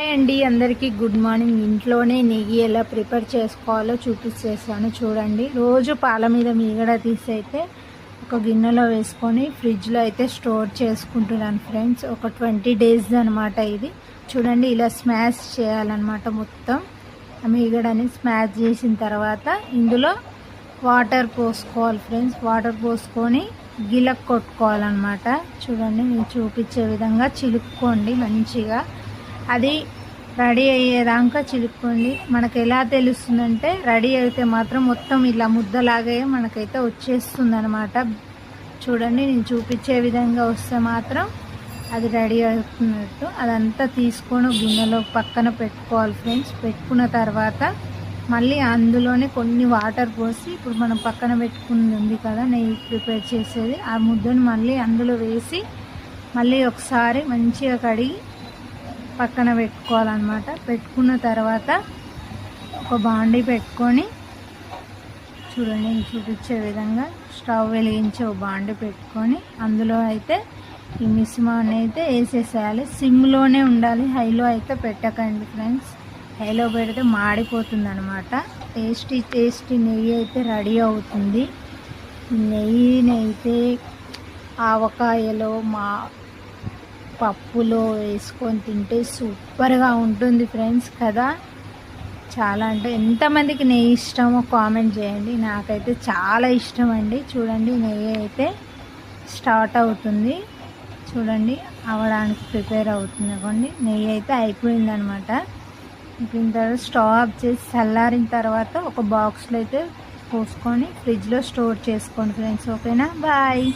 Hi అండి, అందరికీ good morning. ఇంట్లోనే నెయ్యి ఎలా ప్రిపేర్ చేసుకోవాలో చూపించేసాను చూడండి. రోజు పాల మీద మీగడ తీసి అయితే ఒక గిన్నెలో వేసుకొని ఫ్రిడ్జ్లో అయితే స్టోర్ చేసుకుంటున్నాను ఫ్రెండ్స్. ఒక 20 డేస్ అనమాట ఇది. చూడండి, ఇలా స్మాష్ చేయాలన్నమాట. మొత్తం మీగడని స్మాష్ చేసిన తర్వాత ఇందులో వాటర్ పోసుకోవాలి ఫ్రెండ్స్. వాటర్ పోసుకొని గిలక్ కొట్టుకోవాలన్నమాట. చూడండి, నేను చూపించే విధంగా చిలుక్కోండి మంచిగా. అది రెడీ అయ్యేదాకా చిలుక్కోండి. మనకు ఎలా తెలుస్తుందంటే రెడీ అయితే మాత్రం మొత్తం ఇలా ముద్దలాగే మనకైతే వచ్చేస్తుంది అనమాట. చూడండి, నేను చూపించే విధంగా వస్తే మాత్రం అది రెడీ అవుతున్నట్టు. అదంతా తీసుకొని గిన్నెలో పక్కన పెట్టుకోవాలి ఫ్రెండ్స్. పెట్టుకున్న తర్వాత మళ్ళీ అందులోనే కొన్ని వాటర్ పోసి, ఇప్పుడు మనం పక్కన పెట్టుకుని ఉంది కదా నెయ్యి ప్రిపేర్ చేసేది, ఆ ముద్దను మళ్ళీ అందులో వేసి మళ్ళీ ఒకసారి మంచిగా కడిగి పక్కన పెట్టుకోవాలన్నమాట. పెట్టుకున్న తర్వాత ఒక బాండీ పెట్టుకొని, చూడండి నేను చూపించే విధంగా స్టవ్ వెలిగించి ఒక బాండీ పెట్టుకొని అందులో అయితే ఈ మిశ్రమాన్ని అయితే వేసేసేయాలి. సిమ్లోనే ఉండాలి, హైలో అయితే పెట్టకండి ఫ్రెండ్స్. హైలో పెడితే మాడిపోతుంది అనమాట. టేస్టీ నెయ్యి అయితే రెడీ అవుతుంది. నెయ్యిని అయితే ఆవకాయలో పప్పులో వేసుకొని తింటే సూపర్గా ఉంటుంది ఫ్రెండ్స్ కదా. చాలా అంటే ఎంతమందికి నెయ్యి ఇష్టమో కామెంట్ చేయండి. నాకైతే చాలా ఇష్టం అండి. చూడండి, నెయ్యి అయితే స్టార్ట్ అవుతుంది. చూడండి, అవడానికి ప్రిపేర్ అవుతుంది అనుకోండి. నెయ్యి అయితే అయిపోయిందనమాట. అయిపోయిన తర్వాత స్టవ్ ఆఫ్ చేసి చల్లారిన తర్వాత ఒక బాక్స్లో అయితే పోసుకొని ఫ్రిడ్జ్లో స్టోర్ చేసుకోండి ఫ్రెండ్స్. ఓకేనా, బాయ్.